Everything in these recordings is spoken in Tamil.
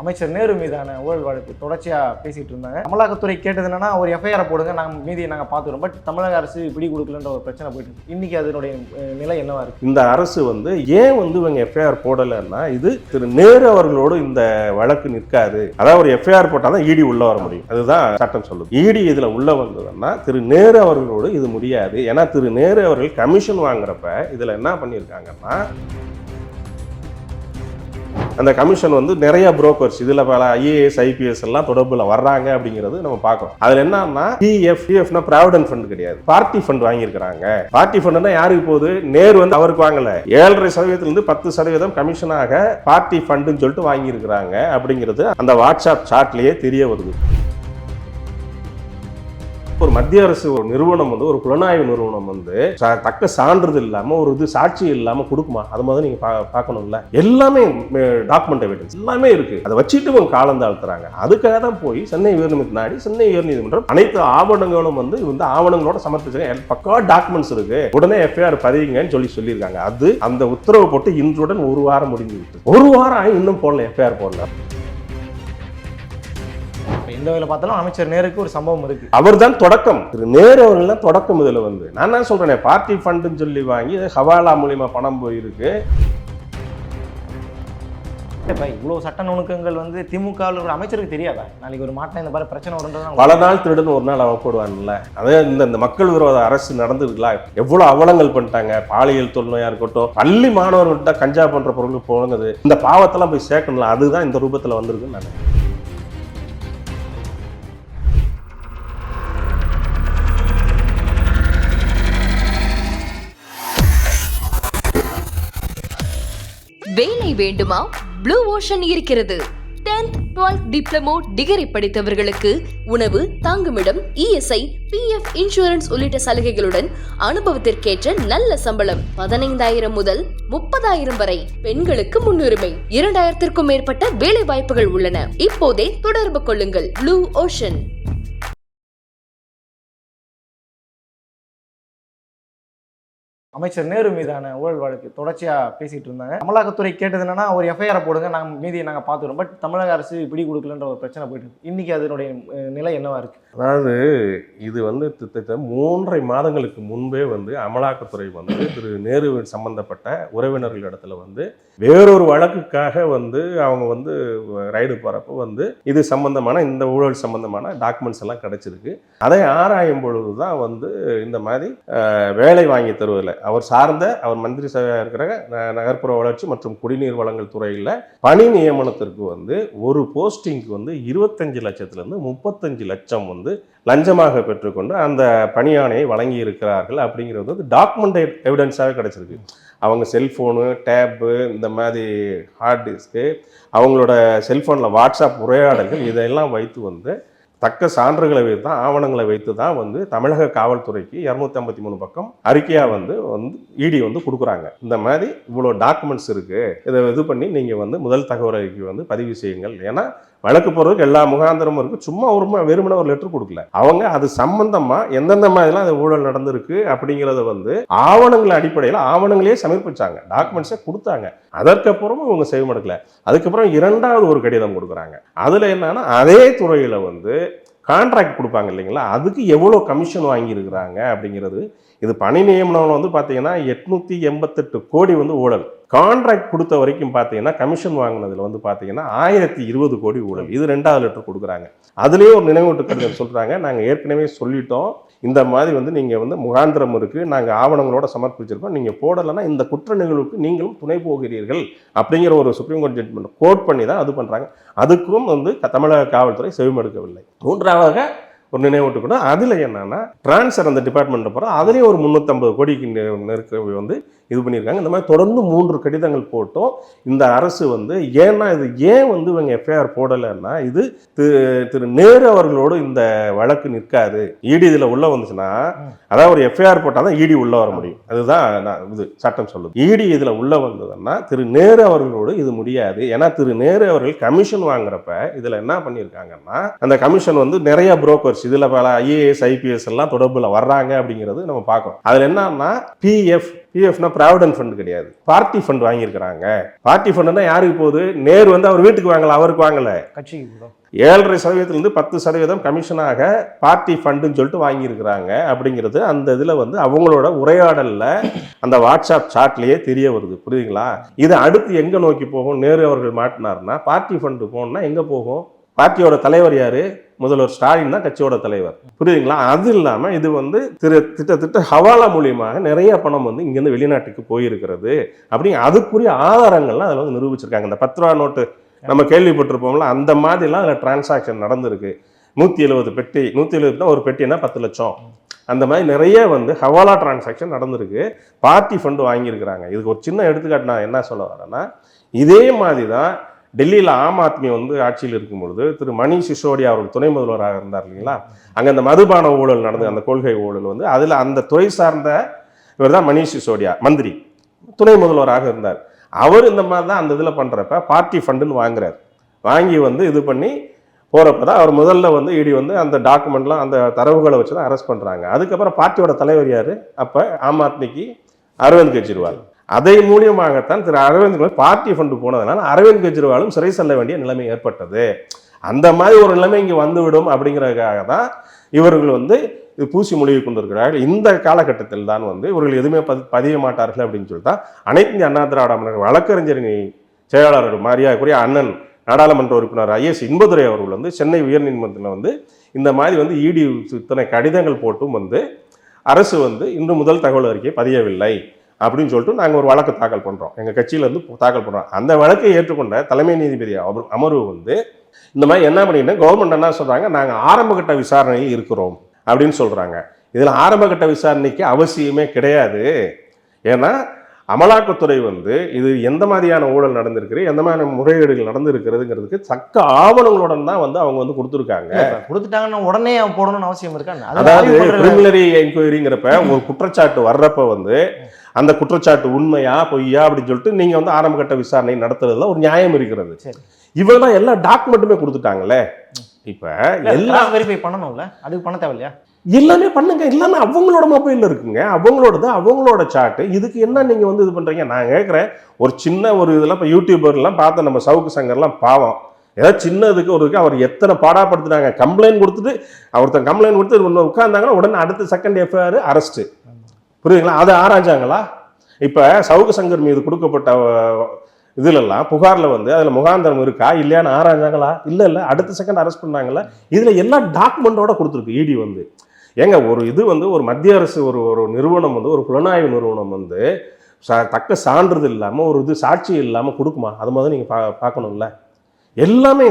அமைச்சர் நேரு மீதான ஊழல் வழக்கு தொடர்ச்சியாக பேசிட்டு இருந்தாங்க. அமலாக்கத்துறை கேட்டது என்னன்னா ஒரு எஃப்ஐஆர் போடுங்க, நாங்கள் மீதியை நாங்கள் பார்த்துக்கிறோம். பட் தமிழக அரசு பிடி கொடுக்கலன்ற ஒரு பிரச்சனை போயிட்டு இருக்கு. இன்னைக்கு அதனுடைய நிலை என்னவா இருக்கு? இந்த அரசு ஏன் இவங்க எஃப்ஐஆர் போடலைன்னா இது திரு நேரு அவர்களோடு இந்த வழக்கு நிற்காது. அதாவது ஒரு எஃப்ஐஆர் போட்டால் தான் இடி உள்ள வர முடியும். அதுதான் சட்டம் சொல்லுது. இடி இதுல உள்ள வந்ததுன்னா திரு நேரு அவர்களோடு இது முடியாது. ஏன்னா திரு நேரு அவர்கள் கமிஷன் வாங்குறப்ப இதுல என்ன பண்ணியிருக்காங்கன்னா அந்த கமிஷன் நிறைய புரோக்கர்ஸ் இதுல பல ஐஏஎஸ் ஐபிஎஸ் எல்லாம் தொடர்புல வர்றாங்க அப்படிங்கிறது நம்ம பார்க்கணும். அதுல என்னன்னா பிஎஃப்னா ப்ராவிடன்ட் ஃபண்ட் கிடையாது, பார்ட்டி ஃபண்ட் வாங்கியிருக்காங்க. பார்ட்டி ஃபண்ட்னா யாருக்கு போகுது? நேரு அவருக்கு வாங்கல, 7.5% 10% கமிஷனாக பார்ட்டி ஃபண்டுன்னு சொல்லிட்டு வாங்கியிருக்கிறாங்க அப்படிங்கிறது அந்த வாட்ஸ்அப் சாட்லயே தெரிய வருது. ஒரு மத்திய அரசு ஒரு நிறுவனம் ஒரு புலனாய்வு நிறுவனம் தக்க சான்றிதழ் இல்லாம ஒரு சாட்சி இல்லாம கொடுக்குமா? அது மாதிரி நீங்க பார்க்கணும்ல. எல்லாமே டாக்குமெண்ட் எவிடன்ஸ் எல்லாமே இருக்கு. அதை வச்சுட்டு இவங்க காலம் தாழ்த்துறாங்க. அதுக்காக தான் போய் சென்னை உயர்நீதிமன்றம் நாடி சென்னை உயர்நீதிமன்றம் அனைத்து ஆவணங்களும் ஆவணங்களோட சமர்ப்பிச்சிருக்காங்க. பக்கா டாக்குமெண்ட்ஸ் இருக்கு, உடனே எஃப்ஐஆர் பதிவுங்கன்னு சொல்லியிருக்காங்க. அது அந்த உத்தரவு போட்டு இன்றுடன் ஒரு வாரம் முடிஞ்சு விட்டு, ஒரு வாரம் இன்னும் போடல, எஃப்ஐஆர் போடல. இந்த வகையில் பார்த்தாலும் அமைச்சர் நேருக்கு ஒரு சம்பவம் இருக்கு. அவர் தான் தொடக்கம். திரு நேரு அவர்கள் தான் தொடக்கம். இதுல நான் தான் சொல்றேன், பார்ட்டி ஃபண்டுன்னு சொல்லி வாங்கி ஹவாலா மூலியமா பணம் போயிருக்கு. இவ்வளவு சட்ட நுணுக்கங்கள் திமுக அமைச்சருக்கு தெரியாதா? நாளைக்கு ஒரு மாட்டினா இந்த மாதிரி பிரச்சனை வரும்ன்றது பல நாள் திருடுன்னு ஒரு நாள் அவ போடுவான்ல. அதே இந்த மக்கள் விரோத அரசு நடந்துருக்குல, எவ்வளவு அவலங்கள் பண்ணிட்டாங்க. பாலியல் தொல்லையா இருக்கட்டும், பள்ளி மாணவர்கள்ட்ட கஞ்சா பண்ற பொருளுக்கு போனது, இந்த பாவத்தெல்லாம் போய் சேர்க்கணும்ல. அதுதான் இந்த ரூபத்துல வந்திருக்குன்னு நான் வேலை வேண்டுமா? ப்ளூ ஓஷன் இருக்கிறது. 10th 12th டிப்ளமோ டிகிரி படித்தவர்களுக்கு உணவு, தங்குமிடம், இஎஸ்ஐ, பிஎஃப், இன்சூரன்ஸ் உள்ளிட்ட சலுகைகளுடன் அனுபவத்திற்கேற்ற நல்ல சம்பளம் 15,000 முதல் 30,000 வரை. பெண்களுக்கு முன்னுரிமை. 2,000க்கும் மேற்பட்ட வேலை வாய்ப்புகள் உள்ளன. இப்போதே தொடர்பு கொள்ளுங்கள். Blue ocean. அமைச்சர் நேரு மீதான ஊழல் வழக்கு தொடர்ச்சியாக பேசிட்டு இருந்தாங்க. அமலாக்கத்துறை கேட்டது என்னன்னா ஒரு எஃப்ஐஆர் போடுங்க, நாங்கள் மீதியை நாங்கள் பார்த்துக்கிறோம். பட் தமிழக அரசு பிடி கொடுக்கலன்ற ஒரு பிரச்சனை போயிட்டு இருக்கு. இன்னைக்கு அதனுடைய நிலை என்னவா இருக்கு? அதாவது இது கிட்டத்தட்ட 3.5 மாதங்களுக்கு முன்பே அமலாக்கத்துறை திரு நேரு சம்பந்தப்பட்ட உறவினர்களிடத்துல வேறொரு வழக்குக்காக அவங்க ரைடு போறப்ப இது சம்பந்தமான இந்த ஊழல் சம்பந்தமான டாக்குமெண்ட்ஸ் எல்லாம் கிடைச்சிருக்கு. அதை ஆராயும் பொழுதுதான் இந்த மாதிரி வேலை வாங்கி தருவதில்லை அவர் சார்ந்த அவர் மந்திரி சபையாக இருக்கிற நகர்ப்புற வளர்ச்சி மற்றும் குடிநீர் வழங்கல் துறையில் பணி நியமனத்திற்கு ஒரு போஸ்டிங்க்கு 25 லட்சத்திலிருந்து 35 லட்சம் லஞ்சமாக பெற்றுக்கொண்டு அந்த பணியாணையை வழங்கி இருக்கிறார்கள் அப்படிங்கிறது டாக்குமெண்ட் எவிடன்ஸாக கிடைச்சிருக்கு. அவங்க செல்ஃபோனு, டேப்பு, இந்த மாதிரி ஹார்ட் டிஸ்க்கு, அவங்களோட செல்ஃபோனில் வாட்ஸ்அப் உரையாடல்கள் இதெல்லாம் வைத்து தக்க சான்றுகளை வைத்து தான், ஆவணங்களை வைத்து தான் தமிழக காவல்துறைக்கு 253 பக்கம் அறிக்கையாக இடி கொடுக்குறாங்க. இந்த மாதிரி இவ்வளோ டாக்குமெண்ட்ஸ் இருக்குது, இதை இது பண்ணி நீங்கள் முதல் தகவல் அறிக்கை பதிவு செய்யுங்கள். ஏன்னா வழக்கு போகிறதுக்கு எல்லா முகாந்திரமும் இருக்குது. சும்மா வெறுமனே ஒரு லெட்டர் கொடுக்கல. அவங்க அது சம்பந்தமாக எந்தெந்த மாதிரிலாம் அது ஊழல் நடந்திருக்கு அப்படிங்கிறத ஆவணங்கள் அடிப்படையில் ஆவணங்களே சமர்ப்பிச்சாங்க, டாக்குமெண்ட்ஸை கொடுத்தாங்க. அதற்கப்புறமும் இவங்க செய்யமடுக்கல. அதுக்கப்புறம் 2வது ஒரு கடிதம் கொடுக்குறாங்க. அதில் என்னன்னா அதே துறையில் கான்ட்ராக்ட் கொடுப்பாங்க இல்லைங்களா, அதுக்கு எவ்வளோ கமிஷன் வாங்கியிருக்கிறாங்க அப்படிங்கிறது. இது பணி நியமனம் பார்த்தீங்கன்னா 888 கோடி ஊழல். கான்ட்ராக்ட் கொடுத்த வரைக்கும் பார்த்தீங்கன்னா கமிஷன் வாங்கினதுல பார்த்தீங்கன்னா 1020 கோடி ஊழல். இது 2வது லெட்டர் கொடுக்குறாங்க. அதுலேயே ஒரு நினைவூட்டு கடிதம் சொல்கிறாங்க, நாங்கள் ஏற்கனவே சொல்லிட்டோம், இந்த மாதிரி நீங்கள் முகாந்திரம் இருக்குது, நாங்கள் ஆவணங்களோட சமர்ப்பிச்சிருக்கோம், நீங்கள் போடலைன்னா இந்த குற்ற நிகழ்வுக்கு நீங்களும் துணை போகிறீர்கள் அப்படிங்கிற ஒரு சுப்ரீம் கோர்ட் ஜட்மெண்ட் கோட் பண்ணி தான் அது பண்ணுறாங்க. அதுக்கும் தமிழக காவல்துறை செவிமடுக்கவில்லை. 3வது ஒரு நினைவூட்டுக்கூட அதில் என்னன்னா டிரான்ஸ்ஃபர் அந்த டிபார்ட்மெண்ட் போகிறோம், அதுலேயும் ஒரு 350 கோடிக்கு நெருக்க இது பண்ணியிருக்காங்க. இந்த மாதிரி தொடர்ந்து 3 கடிதங்கள் போட்டோம். இந்த அரசு ஏன்னா இது ஏன் இவங்க எஃப்ஐஆர் போடலைன்னா இது திரு நேரு அவர்களோடு இந்த வழக்கு நிற்காது. இடி இதில் உள்ள வந்துச்சுன்னா, அதாவது ஒரு எஃப்ஐஆர் போட்டால் தான் இடி உள்ள வர முடியும். அதுதான் இது சட்டம் சொல்லுது. இடி இதில் உள்ள வந்ததுன்னா திரு நேரு அவர்களோடு இது முடியாது. ஏன்னா திரு நேரு அவர்கள் கமிஷன் வாங்குறப்ப இதில் என்ன பண்ணியிருக்காங்கன்னா அந்த கமிஷன் நிறைய புரோக்கர்ஸ் இதுல பல ஐஏஎஸ் ஐபிஎஸ் எல்லாம் தொடர்புல வர்றாங்க அப்படிங்கிறது நம்ம பார்க்கணும். அதுல என்னன்னா பிஎஃப்னா ப்ராவிடன்ட் ஃபண்ட் கிடையாது, பார்ட்டி ஃபண்ட் வாங்கியிருக்கிறாங்க. பார்ட்டி ஃபண்டுனா யாருக்கு போகுது? நேரு வந்து அவர் வீட்டுக்கு வாங்கல, அவருக்கு வாங்கல, கட்சிக்கு 7.5% 10% கமிஷனாக பார்ட்டி ஃபண்டுன்னு சொல்லிட்டு வாங்கியிருக்கிறாங்க. அப்படிங்கிறது அந்த இதில் வந்து அவங்களோட உரையாடலில் அந்த வாட்ஸ்அப் சாட்லேயே தெரிய வருது. புரியுதுங்களா? இது அடுத்து எங்கே நோக்கி போகும்? நேரு அவர்கள் மாட்டினார்னா பார்ட்டி ஃபண்டு போகணும்னா எங்கே போகும்? பார்ட்டியோட தலைவர் யாரு? முதல்வர் ஸ்டாலின் தான் கட்சியோட தலைவர். புரியுதுங்களா? அது இல்லாமல் இது வந்து திட்டத்திட்ட ஹவாலா மூலியமாக நிறைய பணம் வந்து இங்கேருந்து வெளிநாட்டுக்கு போயிருக்கிறது. அப்படிங்க அதுக்குரிய ஆதாரங்கள்லாம் அதில் வந்து நிரூபிச்சிருக்காங்க. இந்த 10 ரூபா நோட்டு நம்ம கேள்விப்பட்டிருப்போம்ல, அந்த மாதிரிலாம் அதில் டிரான்சாக்ஷன் நடந்திருக்கு. 170 பெட்டி, 170 ஒரு பெட்டினா 10 லட்சம், அந்த மாதிரி நிறைய வந்து ஹவாலா டிரான்சாக்ஷன் நடந்திருக்கு. பார்ட்டி ஃபண்டு வாங்கியிருக்கிறாங்க. இதுக்கு ஒரு சின்ன எடுத்துக்காட்டு நான் என்ன சொல்ல வரேன்னா, இதே மாதிரி தான் டெல்லியில் ஆம் ஆத்மி வந்து ஆட்சியில் இருக்கும்பொழுது திரு மணீஷ் சிசோடியா அவர்கள் துணை முதல்வராக இருந்தார் இல்லைங்களா? அங்கே அந்த மதுபான ஊழல் நடந்தது, அந்த கொள்கை ஊழல் வந்து அதில் அந்த துறை சார்ந்த இவர் தான் மணீஷ் சிசோடியா, மந்திரி, துணை முதல்வராக இருந்தார். அவர் இந்த மாதிரி தான் அந்த இதில் பண்ணுறப்ப பார்ட்டி ஃபண்டுன்னு வாங்குறார். வாங்கி வந்து இது பண்ணி போகிறப்ப தான் அவர் முதல்ல வந்து இடி வந்து அந்த டாக்குமெண்ட்லாம் அந்த தரவுகளை வச்சு தான் அரெஸ்ட் பண்ணுறாங்க. அதுக்கப்புறம் பார்ட்டியோட தலைவர் யார்? அப்போ ஆம் ஆத்மிக்கு அரவிந்த் கெஜ்ரிவால். அதை மூலியமாகத்தான் திரு அரவிந்த் பார்ட்டி ஃபண்டு போனதுனால அரவிந்த் கெஜ்ரிவாலும் சிறை செல்ல வேண்டிய நிலைமை ஏற்பட்டது. அந்த மாதிரி ஒரு நிலைமை இங்கே வந்துவிடும் அப்படிங்கிறதுக்காக தான் இவர்கள் வந்து இது பூசி மொழியை கொண்டிருக்கிறார்கள். இந்த காலகட்டத்தில் தான் வந்து இவர்கள் எதுவுமே பதிய மாட்டார்கள் அப்படின்னு சொல்லிட்டு தான் அனைத்து இந்திய அண்ணா திராவிட முன்னேற்ற வழக்கறிஞரணி செயலாளர் மரியாதைக்குரிய அண்ணன் நாடாளுமன்ற உறுப்பினர் ஐஎஸ் இன்பதுரை அவர்கள் வந்து சென்னை உயர்நீதிமன்றத்தில் வந்து இந்த மாதிரி வந்து இடி இத்தனை கடிதங்கள் போட்டும் வந்து அரசு வந்து இன்று முதல் தகவல் அறிக்கை பதியவில்லை அப்படின்னு சொல்லிட்டு நாங்கள் ஒரு வழக்கு தாக்கல் பண்ணுறோம், எங்கள் கட்சியிலேருந்து தாக்கல் பண்ணுறோம். அந்த வழக்கை ஏற்றுக்கொண்ட தலைமை நீதிபதி அமர்வு வந்து இந்த மாதிரி என்ன பண்ணிட்டு கவர்மெண்ட் என்ன சொல்கிறாங்க, நாங்கள் ஆரம்பகட்ட விசாரணையில் இருக்கிறோம் அப்படின்னு சொல்கிறாங்க. இதில் ஆரம்பகட்ட விசாரணைக்கு அவசியமே கிடையாது. ஏன்னா அமலாக்கத்துறை வந்து இது எந்த மாதிரியான ஊழல் நடந்திருக்கு, எந்த மாதிரியான முறைகேடுகள் நடந்திருக்கிறதுங்கிறதுக்கு தக்க ஆவணங்களுடன் தான் வந்து அவங்க வந்து கொடுத்துருக்காங்க. கொடுத்துட்டாங்கன்னா உடனே போடணும்னு அவசியம் இருக்கா? அதாவது பிரிலிமினரி என்கொயரிங்கிறப்ப ஒரு குற்றச்சாட்டு வர்றப்ப வந்து அந்த குற்றச்சாட்டு உண்மையா பொய்யா அப்படின்னு சொல்லிட்டு நீங்க வந்து ஆரம்பகட்ட விசாரணை நடத்துறதுல ஒரு நியாயம் இருக்கிறது. இவெல்லாம் எல்லா டாக்குமெண்ட்டுமே கொடுத்துட்டாங்கல்ல. இப்ப எல்லாம் வெரிஃபை பண்ணணும்ல, அதுக்கு பண்ண தேவையில்லையா? எல்லாமே பண்ணுங்க, எல்லாமே அவங்களோட மொபைல்ல இருக்குங்க, அவங்களோடது அவங்களோட சாட்டு. இதுக்கு என்ன நீங்க வந்து இது பண்றீங்க? நான் கேட்குறேன், ஒரு சின்ன ஒரு இதெல்லாம் இப்போ யூடியூபர்லாம் பார்த்த நம்ம சவுக்கு சங்கர்லாம் பாவம், ஏதாவது சின்னதுக்கு ஒரு அவர் எத்தனை பாடாப்படுத்துனாங்க. கம்ப்ளைண்ட் கொடுத்துட்டு ஒருத்தன் கம்ப்ளைண்ட் கொடுத்து உட்கார்ந்தாங்கன்னா உடனே அடுத்த செகண்ட் எஃப்ஐஆர் அரெஸ்ட். புரியுதுங்களா? அதை ஆராய்ச்சாங்களா? இப்போ சவுக்கு சங்கர் மீது கொடுக்கப்பட்ட இதுலெல்லாம் புகாரில் வந்து அதில் முகாந்திரம் இருக்கா இல்லையான்னு ஆராய்ச்சாங்களா? இல்லை, அடுத்த செகண்ட் அரெஸ்ட் பண்ணாங்களா? இதில் எல்லா டாக்குமெண்ட்டோட கொடுத்துருக்கு இடி வந்து. ஏங்க ஒரு இது வந்து ஒரு மத்திய அரசு ஒரு நிறுவனம் வந்து ஒரு புலனாய்வு நிறுவனம் வந்து தக்க சான்றிதழ் இல்லாமல் ஒரு இது சாட்சி இல்லாமல் கொடுக்குமா? அது மாதிரி நீங்கள் பார்க்கணும்ல. எல்லாமே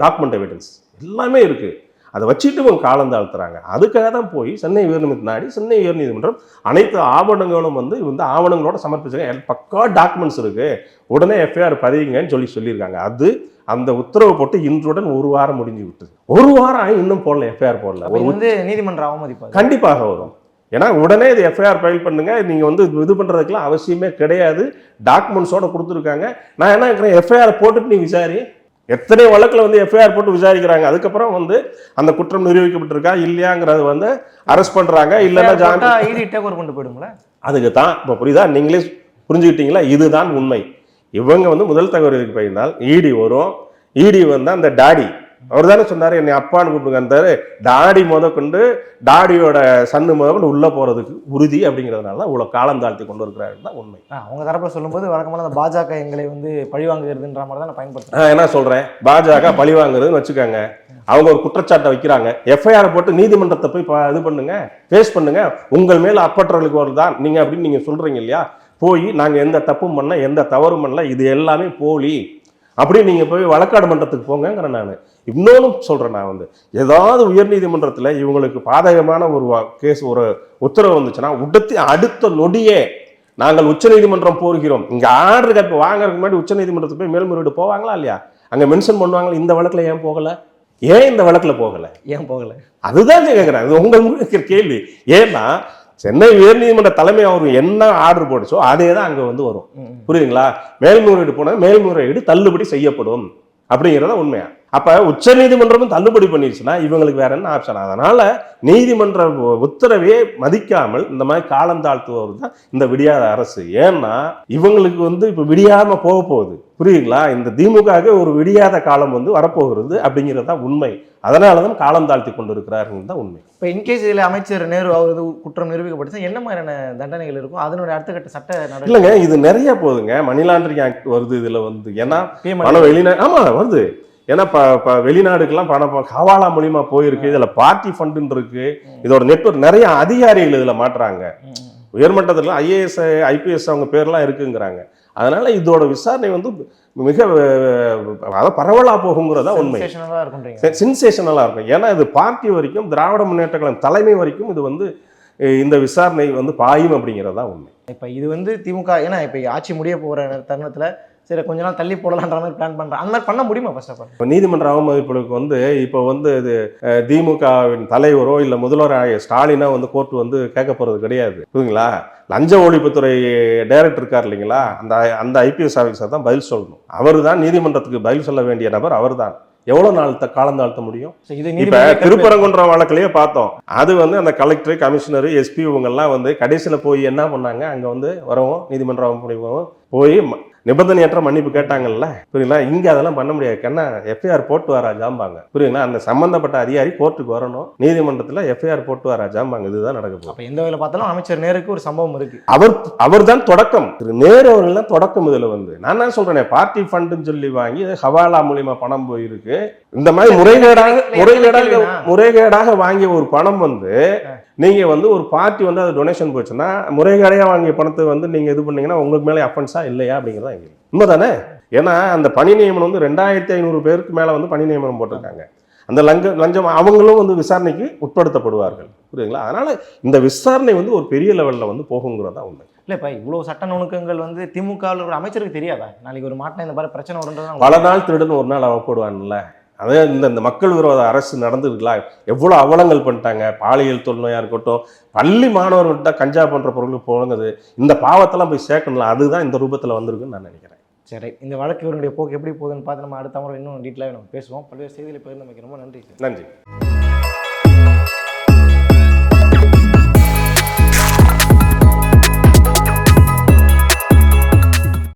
டாக்குமெண்ட் எவிடன்ஸ் எல்லாமே இருக்குது. அதை வச்சுட்டு இவங்க காலம் தாழ்த்துறாங்க. அதுக்காக தான் போய் சென்னை உயர்நீதிமன்றம் நாடி சென்னை உயர்நீதிமன்றம் அனைத்து ஆவணங்களும் வந்து இந்த ஆவணங்களோட சமர்ப்பிச்சாங்க. பக்கா டாக்குமெண்ட்ஸ் இருக்குது, உடனே எஃப்ஐஆர் பதிவுங்கன்னு சொல்லியிருக்காங்க. அது அந்த உத்தரவு போட்டு இன்றுடன் ஒரு வாரம் முடிஞ்சு விட்டது. ஒரு வாரம் இன்னும் போடல, எஃப்ஐஆர் போடல. ஒரு வந்து நீதிமன்ற அவமதிப்பு கண்டிப்பாக வரும். ஏன்னா உடனே இது எஃப்ஐஆர் ஃபைல் பண்ணுங்க, நீங்கள் வந்து இது பண்ணுறதுக்கெல்லாம் அவசியமே கிடையாது. டாக்குமெண்ட்ஸோட கொடுத்துருக்காங்க. நான் என்ன கேட்குறேன், எஃப்ஐஆர் போட்டுட்டு நீ விசாரி. எத்தனை வழக்கில் வந்து எஃப்ஐஆர் போட்டு விசாரிக்கிறாங்க. அதுக்கப்புறம் வந்து அந்த குற்றம் நிரூபிக்கப்பட்டிருக்கா இல்லையாங்கிறது வந்து அரெஸ்ட் பண்ணுறாங்க. இல்லைன்னா கொண்டு போயிடுங்களா? அதுக்கு தான் இப்போ புரியுதா? நீங்களே புரிஞ்சுக்கிட்டீங்களா? இதுதான் உண்மை. இவங்க வந்து முதல் தகவலுக்கு பயந்தால் இடி வரும். இடி வந்து அந்த டாடி அவர் தானே சொன்னார், என்னை அப்பான்னு கூப்பிடுங்கன்றாரு. டாடி கொண்டு டாடியோட சன்னு கொண்டு உள்ளே போகிறதுக்கு உறுதி அப்படிங்கிறதுனால இவ்வளோ காலம் தாழ்த்தி கொண்டு இருக்கிறாருன்னு தான் உண்மை. அவங்க தரப்பில் சொல்லும்போது வழக்கமான அந்த பாஜக எங்களை வந்து பழிவாங்குறதுன்ற மாதிரி தான் நான் பயன்படுத்துறேன். என்ன சொல்கிறேன், பாஜக பழிவாங்குறதுன்னு வச்சுக்கோங்க. அவங்க ஒரு குற்றச்சாட்டை வைக்கிறாங்க, எஃப்ஐஆர் போட்டு நீதிமன்றத்தை போய் இது பண்ணுங்க, ஃபேஸ் பண்ணுங்க, உங்கள் மேலே அப்பற்றவர்களுக்கு ஒரு தான் நீங்கள் அப்படின்னு நீங்கள் சொல்கிறீங்க இல்லையா? போய் நாங்கள் எந்த தப்பும் பண்ணல, எந்த தவறும் பண்ணல, இது எல்லாமே போலி அப்படின்னு நீங்கள் போய் வழக்காடு மன்றத்துக்கு போங்கிறேன். நான் இன்னொன்று சொல்கிறேன், நான் வந்து ஏதாவது உயர்நீதிமன்றத்தில் இவங்களுக்கு பாதகமான ஒரு கேஸ் ஒரு உத்தரவு வந்துச்சுன்னா அடுத்த நொடியே நாங்கள் உச்சநீதிமன்றம் போகிறோம். இங்கே ஆர்டர் இப்போ வாங்குறதுக்கு முன்னாடி உச்சநீதிமன்றத்துக்கு போய் மேல்முறையீடு போவாங்களா இல்லையா? அங்கே மென்ஷன் பண்ணுவாங்களா இந்த வழக்கில் ஏன் போகலை, ஏன் இந்த வழக்கில் போகலை, ஏன் போகலை? அதுதான் கேட்குறேன். அது உங்களுக்கு கேள்வி. ஏன்னா சென்னை உயர்நீதிமன்ற தலைமை அவர் என்ன ஆர்டர் போட்டுச்சோ அதே தான் அங்கே வந்து வரும். புரியுதுங்களா? மேல்முறையீடு போனால் மேல்முறையீடு தள்ளுபடி செய்யப்படும் அப்படிங்கிறத உண்மையா? அப்ப உச்ச நீதிமன்றமும் தள்ளுபடி பண்ணிடுச்சுன்னா இவங்களுக்கு வேற என்ன ஆப்ஷன்? அதனால நீதிமன்ற உத்தரவே மதிக்காமல் இந்த மாதிரி காலம் தாழ்த்துவது தான் இந்த விடியாத அரசு. ஏன்னா இவங்களுக்கு வந்து இப்ப விடியாம போக போகுது, புரியுங்களா? இந்த திமுக ஒரு விடியாத காலம் வந்து வரப்போகிறது அப்படிங்கிறது தான் உண்மை. அதனாலதான் காலம் தாழ்த்தி கொண்டு இருக்கிறார்கள் தான் உண்மை. இப்போ இன்கேஸ் இதில் அமைச்சர் நேரு அவரது குற்றம் நிரூபிக்கப்பட்டுச்சா என்ன மாதிரியான தண்டனைகள் இருக்கும்? அதனுடைய அடுத்த கட்ட சட்ட நடவடிக்கை இல்லைங்க, இது நிறைய போகுதுங்க. மணி லாண்டரிங் ஆக்ட் வருது இதுல வந்து. ஏன்னா பணம் வெளிநாடு, ஆமா வருது. ஏன்னா வெளிநாடுக்கெல்லாம் பணம் ஹவாலா மூலியமா போயிருக்கு. இதுல பார்ட்டி ஃபண்ட் இருக்கு, இதோட நெட்வொர்க் நிறைய அதிகாரிகள் இதுல மாட்டுறாங்க. உயர்மட்டத்தில் ஐஏஎஸ் ஐபிஎஸ் அவங்க பேர்லாம் இருக்குங்கிறாங்க. அதனால இதோட விசாரணை வந்து மிக பரவலா போகுங்கிறதா உண்மை. சென்சேஷனலா இருக்கும். ஏன்னா இது பார்ட்டி வரைக்கும், திராவிட முன்னேற்ற கழகம் தலைமை வரைக்கும் இது வந்து இந்த விசாரணை வந்து பாயும் அப்படிங்கிறதா உண்மை. இப்போ இது வந்து திமுக ஏன்னா இப்போ ஆட்சி முடிய போகிற தருணத்தில் சரி கொஞ்ச நாள் தள்ளி போடலான்ற மாதிரி பிளான் பண்ணுறேன். அந்த மாதிரி பண்ண முடியுமா? ஃபர்ஸ்ட் ஆஃப் ஆல் இப்போ நீதிமன்ற அவமதிப்புகளுக்கு வந்து இப்போ வந்து இது திமுகவின் தலைவரோ இல்லை முதல்வர் ஸ்டாலினோ வந்து கோர்ட் வந்து கேட்க போகிறது கிடையாது, புரியுங்களா? லஞ்ச ஒழிப்புத்துறை டைரக்டர் இருக்கார் இல்லைங்களா, அந்த ஐபிஎஸ் ஆஃபீஸர் தான் பதில் சொல்லணும். அவர் தான் நீதிமன்றத்துக்கு பதில் சொல்ல வேண்டிய நபர் அவர் தான். எவ்வளவு நாள் காலம் தாழ்த்த முடியும்? இப்ப திருப்பரங்குன்றம் வழக்கிலேயே பார்த்தோம். அது வந்து அந்த கலெக்டர், கமிஷனர், எஸ்பி இவங்கெல்லாம் வந்து கடைசியில போய் என்ன பண்ணாங்க, அங்க வந்து வரவும் நீதிமன்றம் போய் நிபந்தனையற்ற மன்னிப்பு கேட்டாங்கல்ல, புரியுங்களா? இங்க அதெல்லாம் பண்ண முடியாது. என்ன எஃப்ஐஆர் போட்டு வரா ஜாம்பாங்க, புரியுங்களா? அந்த சம்பந்தப்பட்ட அதிகாரி கோர்ட்டுக்கு வரணும், நீதிமன்றத்தில் எஃப்ஐஆர் போட்டு வரா ஜாம்பாங்க. இதுதான் நடக்குது. அப்ப எந்த வகையில் பார்த்தாலும் அமைச்சர் நேருக்கு ஒரு சம்பவம் இருக்கு. அவர் தான் தொடக்கம். நேரு அவர்கள் தான் தொடக்கம். இதுல வந்து நான் என்ன சொல்றேன், பார்ட்டி ஃபண்டுன்னு சொல்லி வாங்கி ஹவாலா மூலியமா பணம் போயிருக்கு. இந்த மாதிரி முறைகேடாக வாங்கிய ஒரு பணம் வந்து நீங்க வந்து ஒரு பார்ட்டி வந்து அது டொனேஷன் போச்சுன்னா முறைகேடையா வாங்கிய பணத்தை வந்து நீங்க இது பண்ணீங்கன்னா உங்களுக்கு மேலே அஃபென்ஸா இல்லையா அப்படிங்கிறதா உண்மைதானே? ஏன்னா அந்த பணி நியமனம் வந்து 2500 பேருக்கு மேல வந்து பணி நியமனம் போட்டிருக்காங்க. அந்த லஞ்சம் அவங்களும் வந்து விசாரணைக்கு உட்படுத்தப்படுவார்கள், புரியுதுங்களா? அதனால இந்த விசாரணை வந்து ஒரு பெரிய லெவல்ல வந்து போகுங்கிறதா உண்மை. இல்லப்பா இவ்வளவு சட்ட நுணுக்கங்கள் வந்து திமுக ஒரு அமைச்சருக்கு தெரியாதா? நாளைக்கு ஒரு மாட்டினா இந்த மாதிரி பிரச்சனை வரும்ன்றது பல நாள் திருடன் ஒரு நாள் அவப்படுவான்ல. அதே இந்த மக்கள் விரோத அரசு நடந்துருக்கலாம். எவ்வளோ அவலங்கள் பண்ணிட்டாங்க. பாலியல் தொல்லையாக இருக்கட்டும், பள்ளி மாணவர்கள்ட்ட கஞ்சா போன்ற பொருட்கள் போனது, இந்த பாவத்தெல்லாம் போய் சேர்க்கணும். அதுதான் இந்த ரூபத்தில் வந்திருக்குன்னு நான் நினைக்கிறேன். சரி, இந்த வழக்கு இவருடைய போக்கு எப்படி போகுதுன்னு பார்த்து நம்ம அடுத்த முறை இன்னும் டீட்டெயிலாக நம்ம பேசுவோம். பல்வேறு செய்திகளை பகிர்ந்து நமக்கு ரொம்ப நன்றி. நன்றி.